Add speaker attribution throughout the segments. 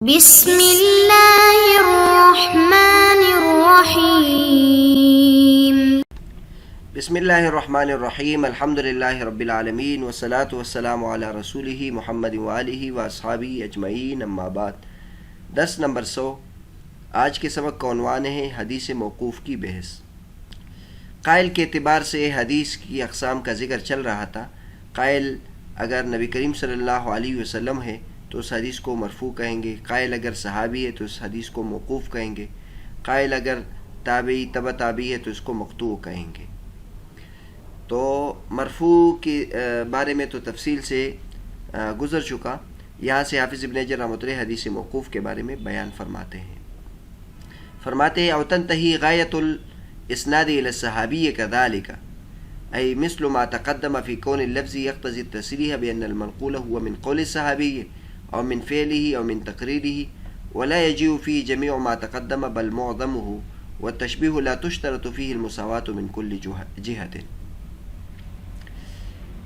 Speaker 1: بسم اللہ الرحمن الرحیم۔
Speaker 2: بسم اللہ الرحمن الرحیم، الحمدللہ رب العالمین والصلاة والسلام علی رسولہ محمد وآلہ واصحابہ اجمعین، اما بعد۔ 10 نمبر 100 آج کے سبق کا عنوان ہے حدیث موقوف کی بحث۔ قائل کے اعتبار سے حدیث کی اقسام کا ذکر چل رہا تھا۔ قائل اگر نبی کریم صلی اللہ علیہ وسلم ہے تو اس حدیث کو مرفوع کہیں گے، قائل اگر صحابی ہے تو اس حدیث کو موقوف کہیں گے، قائل اگر تابعی تبع تابعی ہے تو اس کو مقطوع کہیں گے۔ تو مرفوع کے بارے میں تو تفصیل سے گزر چکا، یہاں سے حافظ ابن حجر رحمۃ اللہ حدیث موقوف کے بارے میں بیان فرماتے ہیں۔ فرماتے ہیں او تنتہی غایت الاسناد الی الصحابی کذالک، ای مثل ما تقدم فی کون اللفظ یقتضی التصریح بان المنقول هو من قول الصحابی او من فعله او من تقریره ولا يجيء فيه جميع ما تقدم بل معظمه، والتشبیہ لا تشترط فيه المساواة من كل جهة۔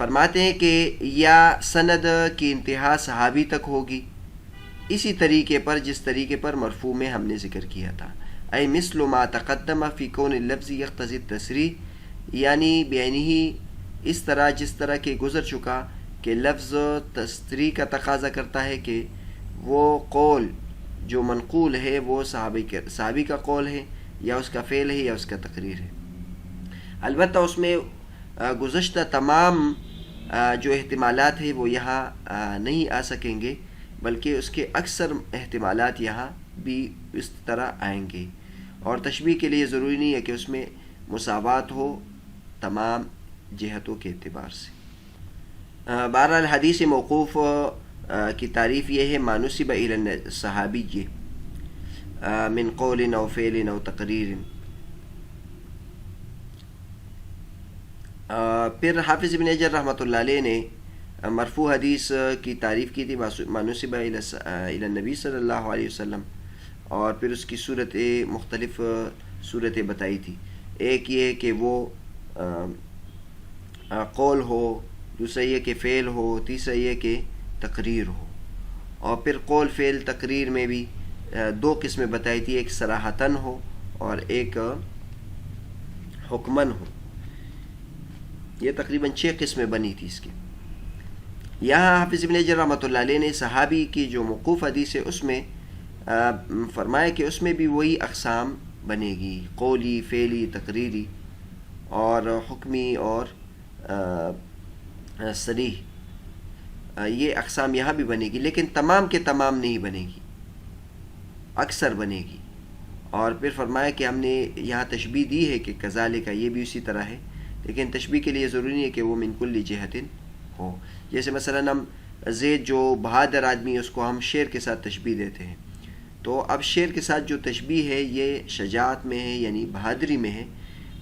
Speaker 2: فرماتے ہیں کہ یا سند کی انتہا صحابی تک ہوگی اسی طریقے پر جس طریقے پر مرفوع میں ہم نے ذکر کیا تھا، ای مثل ما تقدم فی کون اللفظ یقتضی التصریح، یعنی بعینہ اس طرح جس طرح کہ گزر چکا کہ لفظ تصریح کا تقاضا کرتا ہے کہ وہ قول جو منقول ہے وہ صحابی کا قول ہے یا اس کا فعل ہے یا اس کا تقریر ہے۔ البتہ اس میں گزشتہ تمام جو احتمالات ہیں وہ یہاں نہیں آ سکیں گے، بلکہ اس کے اکثر احتمالات یہاں بھی اس طرح آئیں گے، اور تشبیہ کے لیے ضروری نہیں ہے کہ اس میں مساوات ہو تمام جہتوں کے اعتبار سے۔ بہرحال حدیث موقوف کی تعریف یہ ہے ما نسب الی الصحابی من قول او فعل او تقریر۔ پھر حافظ ابن حجر رحمۃ اللہ علیہ نے مرفوع حدیث کی تعریف کی تھی ما نسب الی النبی صلی اللہ علیہ وسلم، اور پھر اس کی مختلف صورتیں بتائی تھی۔ ایک یہ کہ وہ قول ہو، دوسرا یہ کہ فعل ہو، تیسرا یہ کہ تقریر ہو، اور پھر قول فعل تقریر میں بھی 2 قسمیں بتائی تھی، ایک صراحتاً ہو اور ایک حکماً ہو۔ یہ تقریباً 6 قسمیں بنی تھی اس کی۔ یہاں حافظ ابن حجر رحمۃ اللہ علیہ نے صحابی کی جو موقوف حدیث ہے اس میں فرمایا کہ اس میں بھی وہی اقسام بنے گی، قولی، فعلی، تقریری اور حکمی اور صریح، یہ اقسام یہاں بھی بنے گی، لیکن تمام کے تمام نہیں بنے گی، اکثر بنے گی۔ اور پھر فرمایا کہ ہم نے یہاں تشبیہ دی ہے کہ کذالک، یہ بھی اسی طرح ہے، لیکن تشبیہ کے لیے ضروری نہیں ہے کہ وہ من کل جہت ہو۔ جیسے مثلا ہم زید جو بہادر آدمی ہے اس کو ہم شیر کے ساتھ تشبیہ دیتے ہیں، تو اب شیر کے ساتھ جو تشبیہ ہے یہ شجاعت میں ہے، یعنی بہادری میں ہے،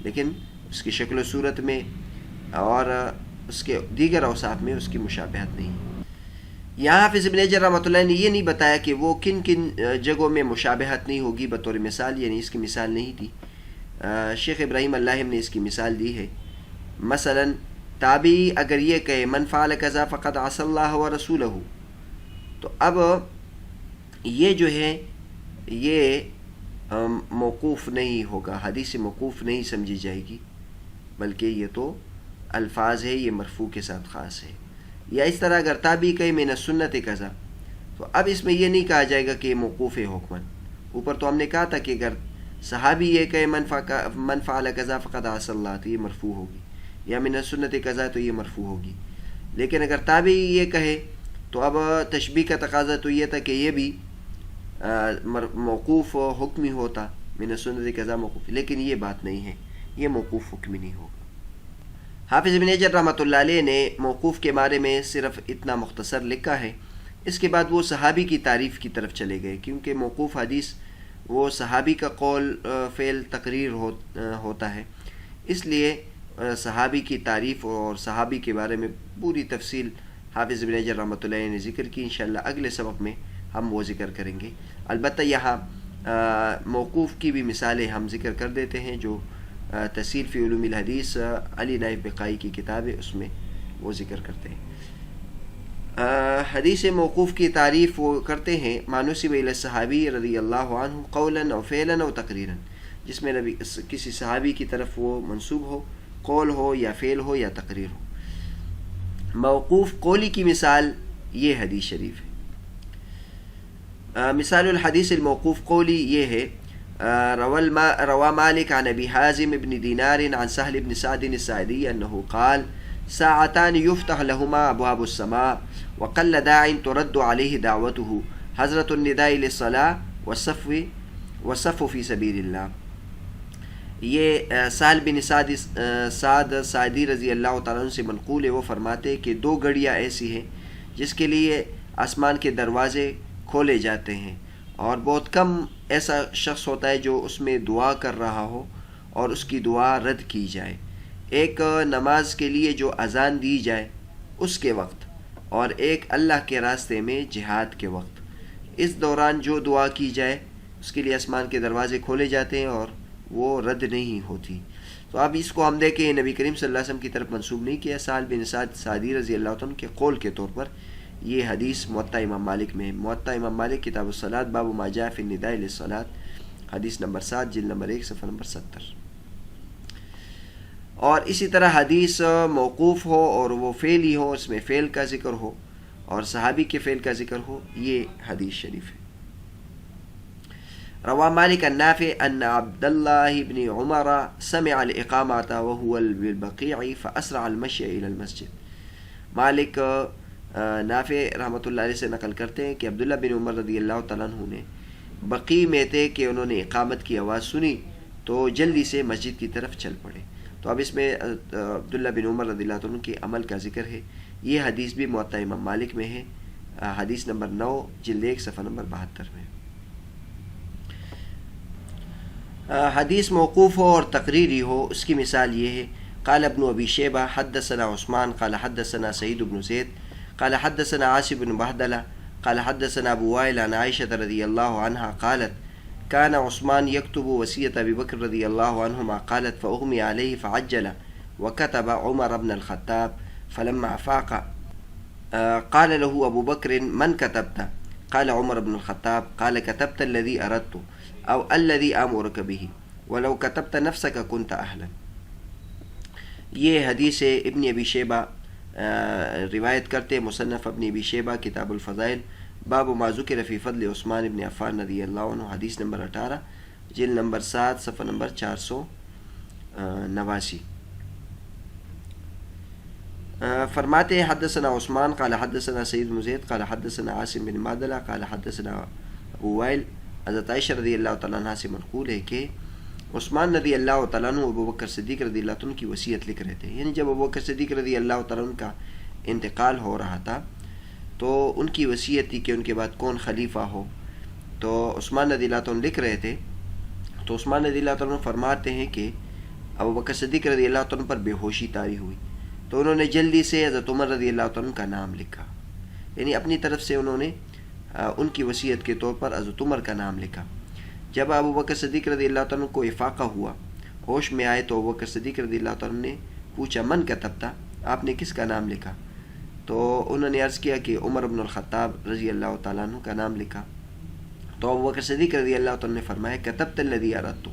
Speaker 2: لیکن اس کی شکل و صورت میں اور اس کے دیگر اوصاف میں اس کی مشابہت نہیں ہے۔ یہاں حافظ ابن حجر رحمۃ اللہ نے یہ نہیں بتایا کہ وہ کن کن جگہوں میں مشابہت نہیں ہوگی بطور مثال، یعنی اس کی مثال نہیں دی۔ شیخ ابراہیم اللاہم نے اس کی مثال دی ہے۔ مثلا تابعی اگر یہ کہے من فعل کذا فقد عصى اللہ ورسولہ، تو اب یہ جو ہے یہ موقوف نہیں ہوگا، حدیث موقوف نہیں سمجھی جائے گی، بلکہ یہ تو الفاظ ہے، یہ مرفوع کے ساتھ خاص ہے۔ یا اس طرح اگر تابعی کہے من السنت کذا، تو اب اس میں یہ نہیں کہا جائے گا کہ یہ موقوف ہے حکماً۔ اوپر تو ہم نے کہا تھا کہ اگر صحابی یہ کہے من فعل کذا فقد عصى اللہ تو یہ مرفوع ہوگی، یا من السنت کذا تو یہ مرفوع ہوگی، لیکن اگر تابعی یہ کہے تو اب تشبیہ کا تقاضا تو یہ تھا کہ یہ بھی موقوف حکمی ہوتا، من السنت کذا موقوف، لیکن یہ بات نہیں ہے، یہ موقوف حکمی نہیں ہوگا۔ حافظ ابن حجر رحمۃ اللہ علیہ نے موقوف کے بارے میں صرف اتنا مختصر لکھا ہے، اس کے بعد وہ صحابی کی تعریف کی طرف چلے گئے، کیونکہ موقوف حدیث وہ صحابی کا قول فعل تقریر ہوتا ہے، اس لیے صحابی کی تعریف اور صحابی کے بارے میں پوری تفصیل حافظ ابن حجر رحمۃ اللہ علیہ نے ذکر کی۔ انشاءاللہ اگلے سبق میں ہم وہ ذکر کریں گے۔ البتہ یہاں موقوف کی بھی مثالیں ہم ذکر کر دیتے ہیں، جو تسہیل فی علوم الحدیث علی نائف بقائی کی کتاب ہے، اس میں وہ ذکر کرتے ہیں۔ حدیث موقوف کی تعریف وہ کرتے ہیں مانوسب الی الصحابی رضی اللہ عنہ قولا او فعلا او تقریرا، جس میں نبی کسی صحابی کی طرف وہ منسوب ہو، قول ہو یا فعل ہو یا تقریر ہو۔ موقوف قولی کی مثال یہ حدیث شریف ہے۔ مثال الحدیث الموقوف قولی یہ ہے، روا مالک عن ابی حازم ابن دینار عن سہل ابن سعد الساعدی انہ قال ساعتان یفتح لهما ابواب السماء وقل داع ترد علیہ دعوته حضرت النداء للصلاة والصف فی سبیل اللہ۔ یہ سہل بن سعد سعدی رضی اللہ تعالیٰ عنہ سے منقول ہے، وہ فرماتے کہ دو گھڑیاں ایسی ہیں جس کے لیے آسمان کے دروازے کھولے جاتے ہیں، اور بہت کم ایسا شخص ہوتا ہے جو اس میں دعا کر رہا ہو اور اس کی دعا رد کی جائے۔ ایک نماز کے لیے جو اذان دی جائے اس کے وقت، اور ایک اللہ کے راستے میں جہاد کے وقت، اس دوران جو دعا کی جائے اس کے لیے آسمان کے دروازے کھولے جاتے ہیں اور وہ رد نہیں ہوتی۔ تو اب اس کو ہم دیکھیں نبی کریم صلی اللہ علیہ وسلم کی طرف منسوب نہیں کیا، سہل بن سعد سعدی رضی اللہ عنہ کے قول کے طور پر یہ حدیث موطا امام مالک میں ہے۔ موطا امام مالک کتاب الصلاۃ باب ما جاء فی النداء للصلاۃ، حدیث نمبر 7 جلد نمبر 1 صفحہ نمبر 70۔ اور اسی طرح حدیث موقوف ہو اور وہ فعلی ہو، اس میں فعل کا ذکر ہو اور صحابی کے فعل کا ذکر ہو، یہ حدیث شریف ہے۔ روا مالک النافع ان عبد اللہ بن عمر سمع الاقامۃ وهو بالبقیع فاسرع المشي الى المسجد۔ مالک نافع رحمۃ اللہ علیہ سے نقل کرتے ہیں کہ عبداللہ بن عمر رضی اللہ تعالیٰ عنہ نے بقیع میں تھے کہ انہوں نے اقامت کی آواز سنی تو جلدی سے مسجد کی طرف چل پڑے۔ تو اب اس میں عبداللہ بن عمر رضی اللہ عنہ کے عمل کا ذکر ہے۔ یہ حدیث بھی موطا امام مالک میں ہے، حدیث نمبر 9 جلد 1 صفحہ نمبر 72 میں۔ حدیث موقوف ہو اور تقریری ہو، اس کی مثال یہ ہے، قال ابن ابی شیبہ حدثنا عثمان قال حدثنا سعید بن زید قال حدثنا عاصم بن بہدلہ قال حدثنا ابو وائل عن عائشة رضی اللہ عنہا قالت كان عثمان يكتب وصية أبي بكر رضي الله عنهما قالت فأغمي عليه فعجل وكتب عمر بن الخطاب فلما أفاق قال له أبو بكر من كتبت؟ قال عمر بن الخطاب قال كتبت الذي أردت أو الذي أمرك به ولو كتبت نفسك كنت أهلا۔ یہ حدیث ابن ابی شیبہ روایت کرتے، مصنف ابن ابی شیبہ کتاب الفضائل باب ما ذکر فی فضل عثمان ابن عفان رضی اللہ عنہ، حدیث نمبر 18 جلد نمبر 7 صفحہ نمبر 489۔ فرماتے ہیں حدثنا عثمان قال حدثنا سعید بن زید قال حدثنا عاصم بن بہدلہ قال حدثنا ابو وائل، حضرت عائشہ رضی اللہ تعالیٰ عنہ سے منقول ہے کہ عثمان رضی اللہ تعالیٰ عنہ ابو بکر صدیق رضی اللہ عنہ کی وصیت لکھ رہے تھے، یعنی جب ابو بکر صدیق رضی اللہ تعالیٰ عنہ کا انتقال ہو رہا تھا تو ان کی وصیت تھی کہ ان کے بعد کون خلیفہ ہو، تو عثمان رضی اللہ عنہ لکھ رہے تھے۔ تو عثمان رضی اللہ عنہ فرماتے ہیں کہ ابو بکر صدیق رضی اللہ عنہ پر بے ہوشی طاری ہوئی، تو انہوں نے جلدی سے حضرت عمر رضی اللہ عنہ کا نام لکھا، یعنی اپنی طرف سے انہوں نے ان کی وصیت کے طور پر حضرت عمر کا نام لکھا۔ جب ابو بکر صدیق رضی اللہ عنہ کو افاقہ ہوا، ہوش میں آئے، تو ابو بکر صدیق رضی اللہ عنہ نے پوچھا من کتبتا، آپ نے کس کا نام لکھا؟ تو انہوں نے عرض کیا کہ عمر بن الخطاب رضی اللہ تعالیٰ عنہ کا نام لکھا۔ تو ابو بکر صدیق رضی اللہ تعالیٰ نے فرمایا کتبت الذی اردت،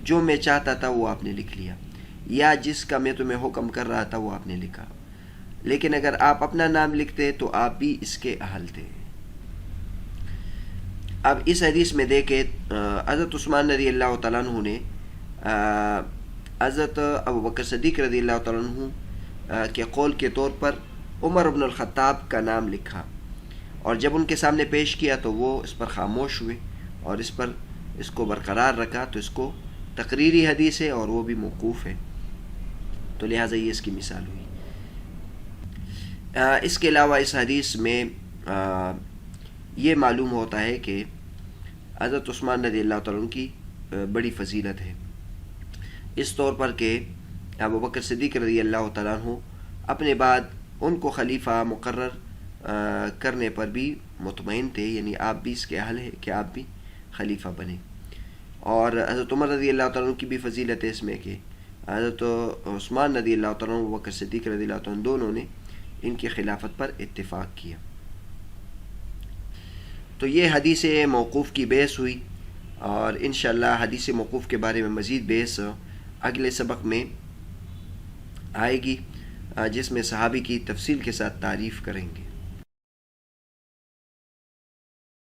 Speaker 2: جو میں چاہتا تھا وہ آپ نے لکھ لیا، یا جس کا میں تمہیں حکم کر رہا تھا وہ آپ نے لکھا، لیکن اگر آپ اپنا نام لکھتے تو آپ بھی اس کے اہل تھے۔ اب اس حدیث میں دیکھیں حضرت عثمان رضی اللہ تعالیٰ عنہ نے حضرت ابو بکر صدیق رضی اللہ تعالیٰ عنہ کے قول کے طور پر عمر بن الخطاب کا نام لکھا، اور جب ان کے سامنے پیش کیا تو وہ اس پر خاموش ہوئے اور اس کو برقرار رکھا، تو اس کو تقریری حدیث ہے اور وہ بھی موقوف ہے، تو لہٰذا یہ اس کی مثال ہوئی۔ اس کے علاوہ اس حدیث میں یہ معلوم ہوتا ہے کہ حضرت عثمان رضی اللہ تعالیٰ عنہ کی بڑی فضیلت ہے، اس طور پر کہ ابو بکر صدیق رضی اللہ تعالیٰ عنہ اپنے بعد ان کو خلیفہ مقرر کرنے پر بھی مطمئن تھے، یعنی آپ بھی اس کے اہل ہیں کہ آپ بھی خلیفہ بنے۔ اور حضرت عمر رضی اللہ تعالیٰ عنہ کی بھی فضیلت ہے اس میں کہ حضرت عثمان رضی اللہ تعالیٰ عنہ، ابو بکر صدیق رضی اللہ تعالیٰ عنہ دونوں نے ان کی خلافت پر اتفاق کیا۔ تو یہ حدیث موقوف کی بحث ہوئی، اور انشاءاللہ حدیث موقوف کے بارے میں مزید بحث اگلے سبق میں آئے گی، جس میں صحابی کی تفصیل کے ساتھ تعریف کریں گے۔